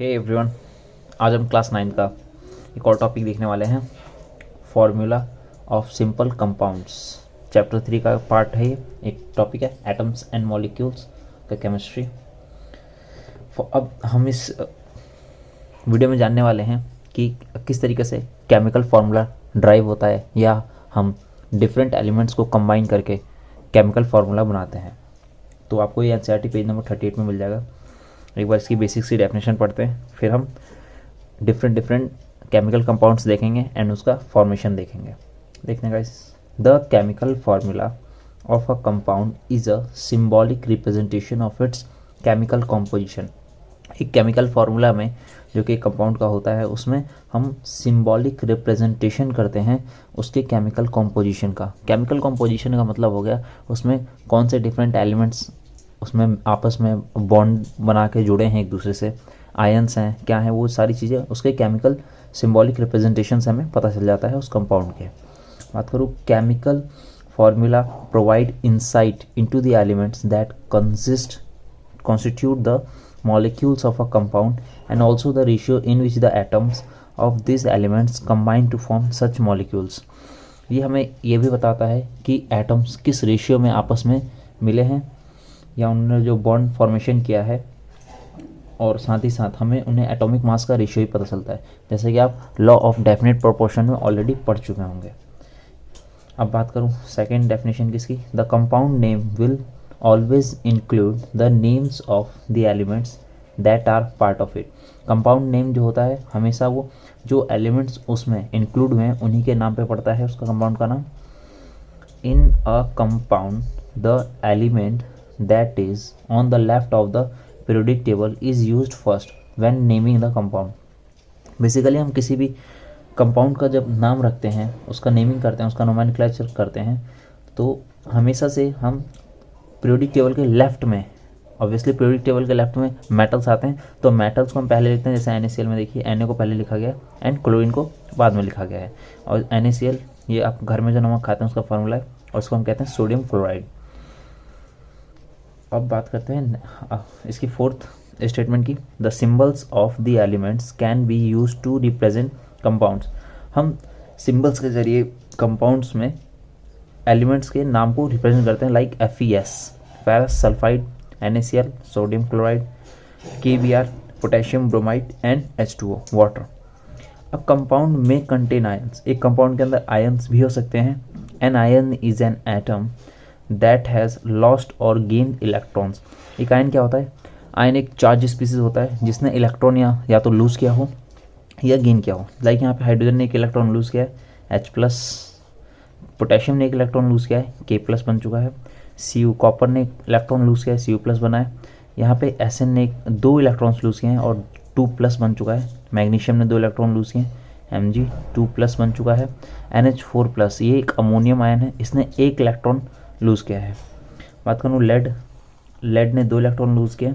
Hey everyone, आज हम class 9 का एक और टॉपिक देखने वाले हैं, formula of simple compounds. Chapter 3 का पार्ट है ये। एक टॉपिक है एटम्स एंड मॉलिक्यूल्स का केमिस्ट्री। अब हम इस वीडियो में जानने वाले हैं कि किस तरीके से केमिकल फार्मूला ड्राइव होता है या हम डिफरेंट एलिमेंट्स को कंबाइन करके केमिकल फार्मूला बनाते हैं। तो आपको ये एनसीईआरटी पेज नंबर 38 में मिल जाएगा। एक बार इसकी बेसिक सी डेफिनेशन पढ़ते हैं, फिर हम डिफरेंट केमिकल कंपाउंड्स देखेंगे एंड उसका फॉर्मेशन देखेंगे। देखते हैं guys, the chemical formula of a compound is a symbolic representation of its chemical composition. एक केमिकल फार्मूला में जो कि कंपाउंड का होता है, उसमें हम सिंबॉलिक रिप्रेजेंटेशन करते हैं उसके केमिकल कॉम्पोजिशन का। केमिकल कॉम्पोजिशन का मतलब हो गया उसमें कौन से डिफरेंट एलिमेंट्स उसमें आपस में बॉन्ड बना के जुड़े हैं एक दूसरे से, आयंस हैं, क्या है, वो सारी चीज़ें उसके केमिकल सिंबॉलिक रिप्रेजेंटेशन से हमें पता चल जाता है उस कंपाउंड के। बात करूँ, chemical formula provide insight into the elements that constitute the molecules of a compound and also the ratio in which the atoms of these elements combine to form such molecules। ये हमें ये भी बताता है कि एटम्स किस ratio में आपस में मिले हैं या उन्होंने जो बॉन्ड फॉर्मेशन किया है, और साथ ही साथ हमें उन्हें एटॉमिक मास का रेशियो ही पता चलता है, जैसे कि आप लॉ ऑफ डेफिनेट प्रोपोर्शन में ऑलरेडी पढ़ चुके होंगे। अब बात करूँ सेकेंड डेफिनेशन किसकी, the compound name will always include the names of the elements that are part of it. Compound name जो होता है हमेशा वो जो एलिमेंट्स उसमें इंक्लूड हुए हैं उन्हीं के नाम पे पड़ता है उसका कंपाउंड का नाम। In a compound the element that is on the left of the periodic table is used first when naming the compound। Basically हम किसी भी कंपाउंड का जब नाम रखते हैं, उसका नेमिंग करते हैं, उसका नोमेनक्लेचर करते हैं, तो हमेशा से हम पीरियोडिक टेबल के लेफ्ट में, ऑब्वियसली पीरियोडिक टेबल के लेफ्ट में मेटल्स आते हैं, तो मेटल्स को हम पहले लिखते हैं। जैसे NaCl में देखिए Na को पहले लिखा गया एंड क्लोरीन को बाद में लिखा गया है। और NaCl ये आप घर में जो नमक खाते हैं उसका फार्मूला है और उसको हम कहते हैं सोडियम क्लोराइड। अब बात करते हैं इसकी फोर्थ स्टेटमेंट की, the symbols of the elements can be use to represent compounds. हम सिंबल्स के जरिए कंपाउंड्स में एलिमेंट्स के नाम को रिप्रेजेंट करते हैं, like FeS ferrous sulphide, NaCl sodium chloride, KBr potassium bromide and H2O water. अब कंपाउंड में कंटेन आयंस, एक कंपाउंड के अंदर आयंस भी हो सकते हैं। An ion is an atom that has lost और गेन्ड इलेक्ट्रॉन्स। एक आयन क्या होता है, आयन एक चार्ज स्पीसीज होता है जिसने इलेक्ट्रॉन या तो लूज़ किया हो या गेन किया हो। लाइक यहाँ पे हाइड्रोजन ने एक इलेक्ट्रॉन लूज़ किया है H+, पोटेशियम ने एक इलेक्ट्रॉन लूज़ किया है K+ बन चुका है, Cu कॉपर ने एक इलेक्ट्रॉन लूज़ किया है Cu+ बना है। यहाँ पे Sn ने 2 इलेक्ट्रॉन्स लूज़ किए हैं और 2+ बन चुका है। मैग्नीशियम ने 2 इलेक्ट्रॉन लूज़ किए हैं Mg 2+ बन चुका है। NH4+ ये एक अमोनियम आयन है, इसने 1 इलेक्ट्रॉन लूज़ किया है। बात करूँ लेड ने 2 इलेक्ट्रॉन लूज़ किए,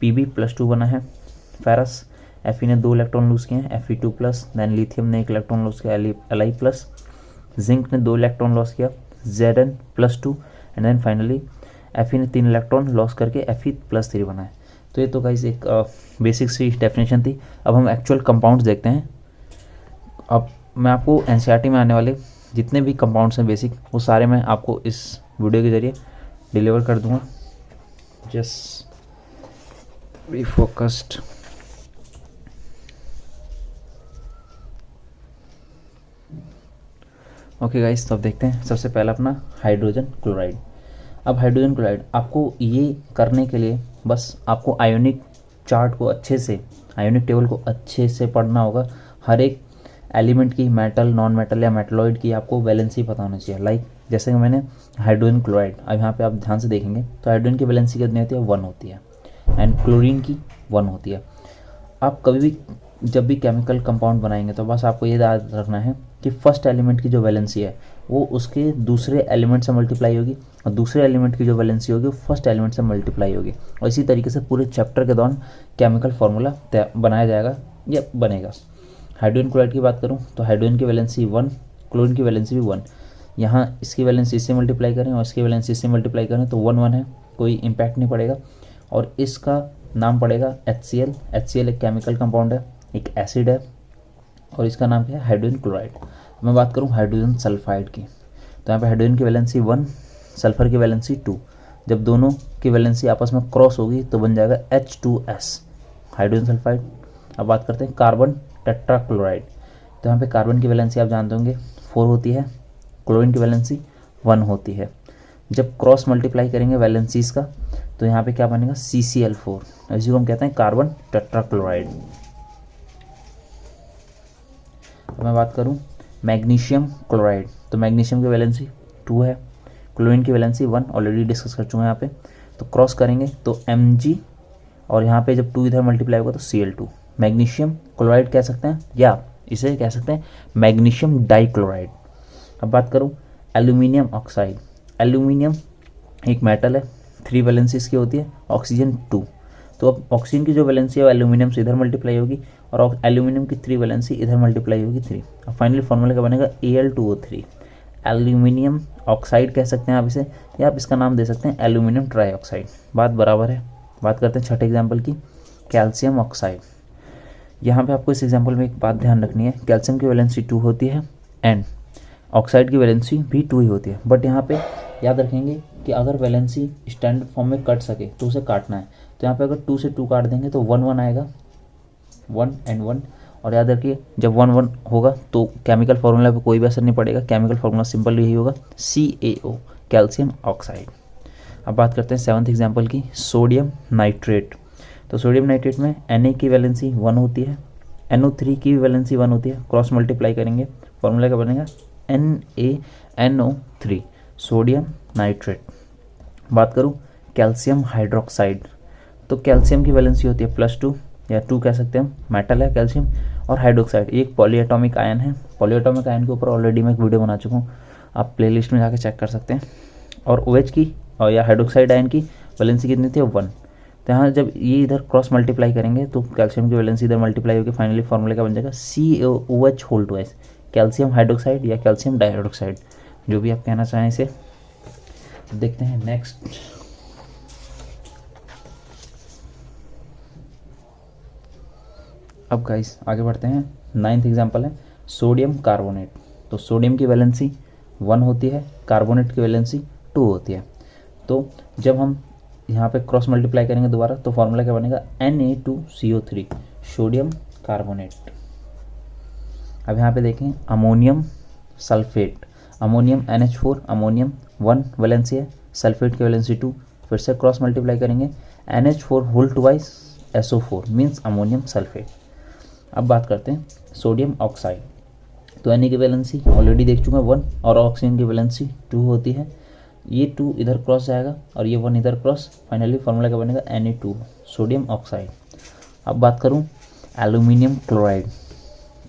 Pb+2 बना है। फेरस Fe ने 2 इलेक्ट्रॉन लूज़ किए हैं Fe2+। दैन लिथियम ने 1 इलेक्ट्रॉन लूज़ किया Li+। जिंक ने 2 इलेक्ट्रॉन लॉस किया Zn+2 and then finally Fe ने 3 इलेक्ट्रॉन लॉस करके Fe+3 बना है। तो ये तो गाइस एक बेसिक सी डेफिनेशन थी। अब हम एक्चुअल कंपाउंड्स देखते हैं। अब मैं आपको एनसीईआरटी में आने वाले जितने भी कंपाउंड्स हैं बेसिक, वो सारे मैं आपको इस वीडियो के ज़रिए डिलीवर कर दूंगा। Just be focused. Okay guys, तो अब देखते हैं सबसे पहला अपना हाइड्रोजन क्लोराइड। अब हाइड्रोजन क्लोराइड आपको ये करने के लिए बस आपको आयोनिक चार्ट को अच्छे से, आयोनिक टेबल को अच्छे से पढ़ना होगा। हर एक एलिमेंट की, मेटल, नॉन मेटल या मेटलॉइड की आपको वैलेंसी पता होना चाहिए। लाइक जैसे कि मैंने हाइड्रोजन क्लोराइड, अब यहाँ पे आप ध्यान से देखेंगे तो हाइड्रोजन की वैलेंसी कितनी होती है, 1 होती है एंड क्लोरीन की 1 होती है। आप कभी भी जब भी केमिकल कंपाउंड बनाएंगे तो बस आपको ये याद रखना है कि फर्स्ट एलिमेंट की जो वैलेंसी है वो उसके दूसरे एलिमेंट से मल्टीप्लाई होगी और दूसरे एलिमेंट की जो वैलेंसी होगी वो फर्स्ट एलिमेंट से मल्टीप्लाई होगी। और इसी तरीके से पूरे चैप्टर के दौरान केमिकल फार्मूला बनाया जाएगा या बनेगा। हाइड्रोजन क्लोराइड की बात करूँ तो हाइड्रोजन की वैलेंसी 1, क्लोरीन की वैलेंसी भी 1। यहाँ इसकी वैलेंसी इससे मल्टीप्लाई करें और इसकी वैलेंसी इससे मल्टीप्लाई करें तो 1 1 है, कोई इम्पैक्ट नहीं पड़ेगा। और इसका नाम पड़ेगा HCl। HCl एक केमिकल कंपाउंड है, एक एसिड है, और इसका नाम क्या है, हाइड्रोजन क्लोराइड। मैं बात करूँ हाइड्रोजन सल्फाइड की, तो यहाँ पे हाइड्रोजन की वैलेंसी 1, सल्फर की वैलेंसी 2। जब दोनों की वैलेंसी आपस में क्रॉस होगी तो बन जाएगा H2S, हाइड्रोजन सल्फाइड। अब बात करते हैं कार्बन टेट्राक्लोराइड। तो यहाँ पे कार्बन की वैलेंसी आप जानते होंगे 4 होती है, क्लोरीन की वैलेंसी 1 होती है। जब क्रॉस मल्टीप्लाई करेंगे वैलेंसीज का तो यहाँ पे क्या बनेगा, CCl4, इसी को हम कहते हैं कार्बन टेट्राक्लोराइड। मैं बात करूं मैग्नीशियम क्लोराइड, तो मैग्नीशियम की वैलेंसी 2 है, क्लोरीन की वैलेंसी 1, ऑलरेडी डिस्कस कर चुके हैं यहाँ पे। तो क्रॉस करेंगे तो Mg, और यहाँ पे जब 2 इधर मल्टीप्लाई होगा तो Cl2, मैग्नीशियम क्लोराइड कह सकते हैं, या इसे कह सकते हैं मैग्नीशियम डाइक्लोराइड। अब बात करूँ एल्यूमिनियम ऑक्साइड। एल्यूमिनियम एक मेटल है, 3 वैलेंसी इसकी होती है, ऑक्सीजन 2। तो अब ऑक्सीजन की जो वैलेंसी है वो एल्यूमिनियम से इधर मल्टीप्लाई होगी, और एल्यूमिनियम की 3 वैलेंसी इधर मल्टीप्लाई होगी 3। अब फाइनली फॉर्मूला क्या बनेगा, Al2O3, एल्यूमिनियम ऑक्साइड कह सकते हैं आप इसे, या आप इसका नाम दे सकते हैं एल्यूमिनियम ट्राईऑक्साइड, बात बराबर है। बात करते हैं छठे एग्जाम्पल की, कैल्शियम ऑक्साइड। यहाँ पे आपको इस एग्जाम्पल में एक बात ध्यान रखनी है, कैल्शियम की वैलेंसी 2 होती है एंड ऑक्साइड की वैलेंसी भी 2 ही होती है, बट यहाँ पे याद रखेंगे कि अगर वैलेंसी स्टैंडर्ड फॉर्म में कट सके तो उसे काटना है। तो यहाँ पे अगर 2 से 2 काट देंगे तो 1 1 आएगा, 1 and 1, और याद रखिए जब 1 1 होगा तो केमिकल फार्मूला पे कोई भी असर नहीं पड़ेगा, केमिकल फार्मूला सिंपल यही होगा, CaO, कैल्शियम ऑक्साइड। अब बात करते हैं 7th एग्जाम्पल की, सोडियम नाइट्रेट। तो सोडियम नाइट्रेट में Na की वैलेंसी 1 होती है, NO3 की भी वैलेंसी 1 होती है, क्रॉस मल्टीप्लाई करेंगे फॉर्मूला क्या बनेगा, NaNO3, सोडियम नाइट्रेट। बात करूँ कैल्शियम हाइड्रोक्साइड, तो कैल्शियम की वैलेंसी होती है +2 या 2 कह सकते हैं, मेटल है कैल्शियम, और हाइड्रोक्साइड एक पॉलीएटॉमिक आयन है। पॉलीएटॉमिक आयन के ऊपर ऑलरेडी मैं एक वीडियो बना चुका हूँ, आप प्लेलिस्ट में जाकर चेक कर सकते हैं। और OH की और या हाइड्रोक्साइड आयन की वैलेंसी कितनी थी, 1। तो यहाँ जब ये इधर क्रॉस मल्टीप्लाई करेंगे तो कैल्शियम की वैलेंसी इधर मल्टीप्लाई होकर फाइनली फॉर्मूला क्या बन जाएगा, CaOH2, कैल्शियम हाइड्रोक्साइड या कैल्शियम डाइऑक्साइड, जो भी आप कहना चाहें इसे। देखते हैं नेक्स्ट। अब गाइस आगे बढ़ते हैं, 9th एग्जाम्पल है सोडियम कार्बोनेट। तो सोडियम की वैलेंसी 1 होती है, कार्बोनेट की वैलेंसी 2 होती है। तो जब हम यहाँ पे क्रॉस मल्टीप्लाई करेंगे दोबारा तो फॉर्मूला क्या बनेगा, Na2CO3, सोडियम कार्बोनेट। अब यहाँ पे देखें ammonium sulphate, ammonium NH4, ammonium 1 valency है, सल्फेट की वैलेंसी 2, फिर से क्रॉस मल्टीप्लाई करेंगे NH4 whole twice SO4 means ammonium sulphate. अब बात करते हैं सोडियम ऑक्साइड। तो Na की वैलेंसी ऑलरेडी देख चुका 1, और ऑक्सीजन की वैलेंसी 2 होती है, ये 2 इधर क्रॉस जाएगा और ये 1 इधर क्रॉस, फाइनली फॉर्मूला क्या बनेगा, Na2, सोडियम ऑक्साइड। अब बात करूँ एल्यूमिनियम क्लोराइड।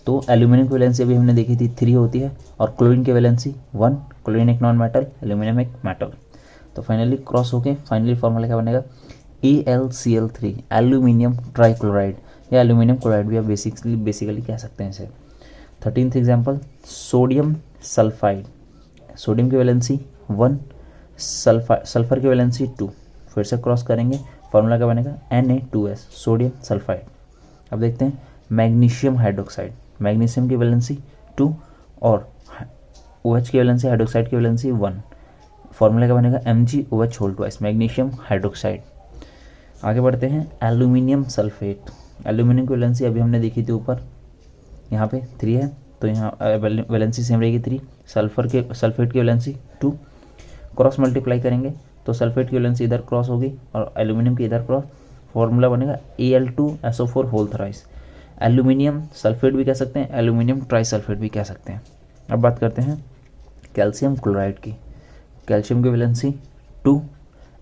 तो एल्यूमिनियम की वैलेंसी अभी हमने देखी थी 3 होती है, और क्लोरीन की वैलेंसी 1, क्लोरीन एक नॉन मेटल, एल्यूमिनियम एक मेटल। तो फाइनली क्रॉस होके फाइनली फॉर्मूला क्या बनेगा, AlCl3, एल्यूमिनियम ट्राईक्लोराइड, या एल्यूमिनियम क्लोराइड भी आप बेसिकली कह सकते हैं इसे। 13th example sodium sulphide. Sodium की वैलेंसी 1, सल्फर की वैलेंसी 2, फिर से क्रॉस करेंगे फॉर्मूला क्या बनेगा, Na2S, सोडियम सल्फाइड। अब देखते हैं मैग्नीशियम हाइड्रोक्साइड। मैग्नीशियम की वैलेंसी 2 और OH की वैलेंसी, हाइड्रोक्साइड की वैलेंसी 1, फॉर्मूला क्या बनेगा, MgOH2, मैग्नीशियम हाइड्रोक्साइड। आगे बढ़ते हैं एल्यूमिनियम सल्फेट। एल्यूमिनियम की वैलेंसी अभी हमने देखी थी ऊपर, यहाँ पे 3 है, तो यहाँ वैलेंसी सेम रहेगी 3। सल्फेट की वैलेंसी 2, क्रॉस मल्टीप्लाई करेंगे तो सल्फेट की वैलेंसी इधर क्रॉस होगी और एल्यूमिनियम की इधर क्रॉस, फॉर्मूला बनेगा Al2SO4 whole thrice. Aluminium sulphate भी कह सकते हैं, एल्यूमिनियम ट्राईसल्फेट भी कह सकते हैं। अब बात करते हैं कैल्शियम क्लोराइड की। कैल्शियम की वैलेंसी 2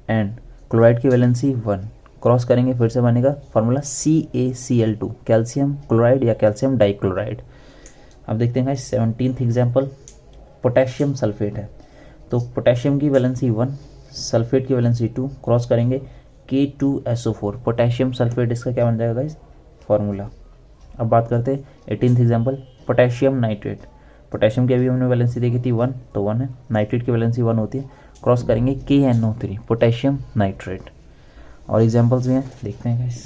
एंड क्लोराइड की वैलेंसी 1, क्रॉस करेंगे फिर से बनेगा फॉर्मूला CaCl2, कैल्शियम क्लोराइड या कैल्शियम डाइक्लोराइड। अब देखते हैं 17th एग्जाम्पल पोटेशियम सल्फेट है। तो पोटेशियम की वैलेंसी 1, सल्फेट की वैलेंसी 2, क्रॉस करेंगे K2SO4, पोटेशियम सल्फेट, इसका क्या बन जाएगा गाइस, फॉर्मूला। अब बात करते हैं 18th example potassium nitrate. Potassium की अभी हमने वैलेंसी देखी थी 1, तो 1 है, नाइट्रेट की वैलेंसी 1 होती है, क्रॉस करेंगे KNO3, पोटेशियम नाइट्रेट। और एग्जांपल्स भी हैं, देखते हैं गाइस।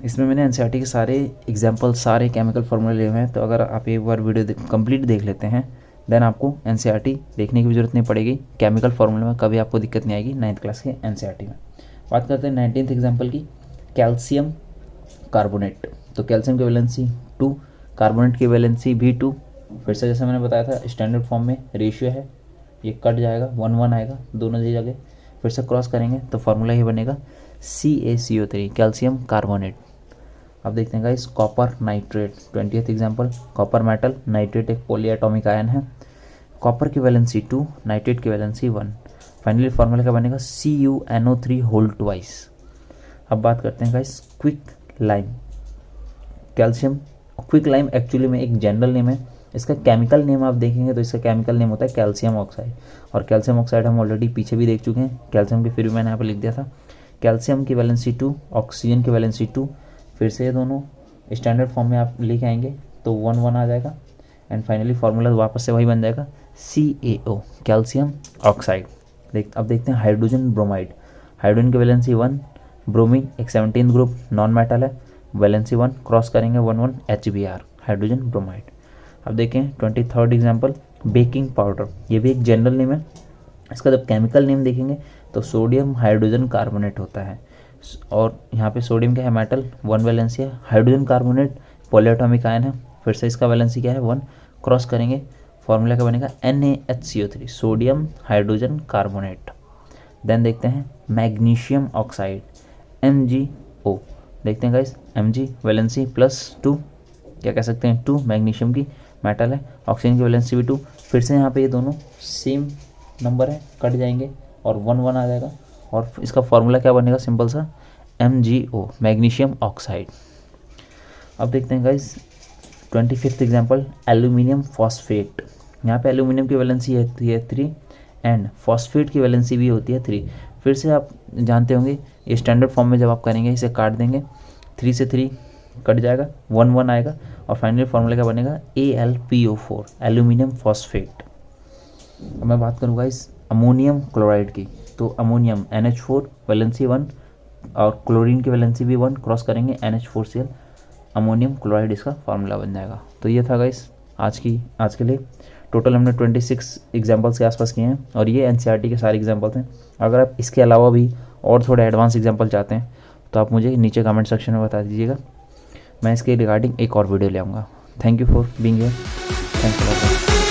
इसमें मैंने एनसीईआरटी के सारे एग्जांपल, सारे केमिकल फार्मूले लिए हुए हैं, तो अगर आप एक बार वीडियो कंप्लीट देख लेते हैं देन आपको एनसीईआरटी देखने की भी ज़रूरत नहीं पड़ेगी। केमिकल फार्मूले में कभी आपको दिक्कत नहीं आएगी 9th क्लास के एनसीईआरटी में। बात करते हैं 19th एग्जाम्पल की, कैल्शियम कार्बोनेट। तो कैल्शियम की वैलेंसी 2, कार्बोनेट की वैलेंसी भी 2। फिर से जैसे मैंने बताया था स्टैंडर्ड फॉर्म में रेशियो है, ये कट जाएगा, 1-1 आएगा दोनों जगह। फिर से क्रॉस करेंगे तो फार्मूला ये बनेगा CaCO3, कैल्शियम कार्बोनेट। अब देखते हैं guys copper nitrate, 20th example, copper metal, nitrate एक पॉलीएटॉमिक आयन है। कॉपर की वैलेंसी 2, नाइट्रेट की वैलेंसी 1। फाइनली फार्मूला क्या बनेगा CuNO3 होल ट्वाइस। अब बात करते हैं guys quick lime, calcium. Quick lime actually में एक जनरल नेम है, इसका केमिकल नेम आप देखेंगे तो इसका केमिकल नेम होता है कैल्शियम ऑक्साइड। और कैल्शियम ऑक्साइड हम ऑलरेडी पीछे भी देख चुके हैं, कैल्शियम की फिर भी मैंने यहाँ पर लिख दिया था। कैल्शियम की वैलेंसी 2, ऑक्सीजन की वैलेंसी 2। फिर से ये दोनों स्टैंडर्ड फॉर्म में आप लेके आएंगे तो 1-1 आ जाएगा। एंड फाइनली फार्मूला वापस से वही बन जाएगा CaO, कैल्शियम ऑक्साइड। अब देखते हैं हाइड्रोजन ब्रोमाइड। हाइड्रोजन की वैलेंसी 1, ब्रोमीन एक 17th ग्रुप नॉन मेटल है, वैलेंसी 1, क्रॉस करेंगे 1-1 HBr, हाइड्रोजन ब्रोमाइड। अब देखें 23rd एग्जाम्पल, बेकिंग पाउडर। ये भी एक जनरल नेम है, इसका जब केमिकल नेम देखेंगे तो सोडियम हाइड्रोजन कार्बोनेट होता है। और यहाँ पे सोडियम क्या है, मेटल, 1 वैलेंसी है। हाइड्रोजन कार्बोनेट पॉलीएटॉमिक आयन है, फिर से इसका वैलेंसी क्या है 1, क्रॉस करेंगे फॉर्मूला का बनेगा NaHCO3, sodium hydrogen carbonate. Then देखते हैं मैग्नीशियम ऑक्साइड MgO। देखते हैं गाइस Mg वैलेंसी +2, क्या कह सकते हैं 2, मैग्नीशियम की मेटल है, ऑक्सीजन की वैलेंसी भी 2। फिर से यहाँ पे ये दोनों सेम नंबर है, कट जाएंगे और 1-1 आ जाएगा। और इसका फॉर्मूला क्या बनेगा सिंपल सा MgO, मैग्नीशियम ऑक्साइड। अब देखते हैं guys 25th example, aluminium phosphate. यहाँ पे एल्यूमिनियम की वैलेंसी होती है 3 एंड फॉस्फेट की वैलेंसी भी होती है 3। फिर से आप जानते होंगे ये स्टैंडर्ड फॉर्म में जब आप करेंगे इसे काट देंगे, 3 से 3 कट जाएगा, 1-1 आएगा। और फाइनली फार्मूला क्या बनेगा AlPO4, एल्यूमिनियम फॉस्फेट। अब मैं बात करूँगा इस अमोनियम क्लोराइड की, तो अमोनियम NH4 वैलेंसी 1 और क्लोरीन की वैलेंसी भी 1, क्रॉस करेंगे NH4Cl, अमोनियम क्लोराइड इसका फार्मूला बन जाएगा। तो ये था गाइस आज के लिए टोटल हमने 26 एग्जाम्पल्स के आसपास किए हैं और ये एनसीईआरटी के सारे एग्जाम्पल्स हैं। अगर आप इसके अलावा भी और थोड़े एडवांस एग्जाम्पल चाहते हैं तो आप मुझे नीचे कमेंट सेक्शन में बता दीजिएगा, मैं इसके रिगार्डिंग एक और वीडियो ले आऊँगा। Thank you for being here, thanks for watching.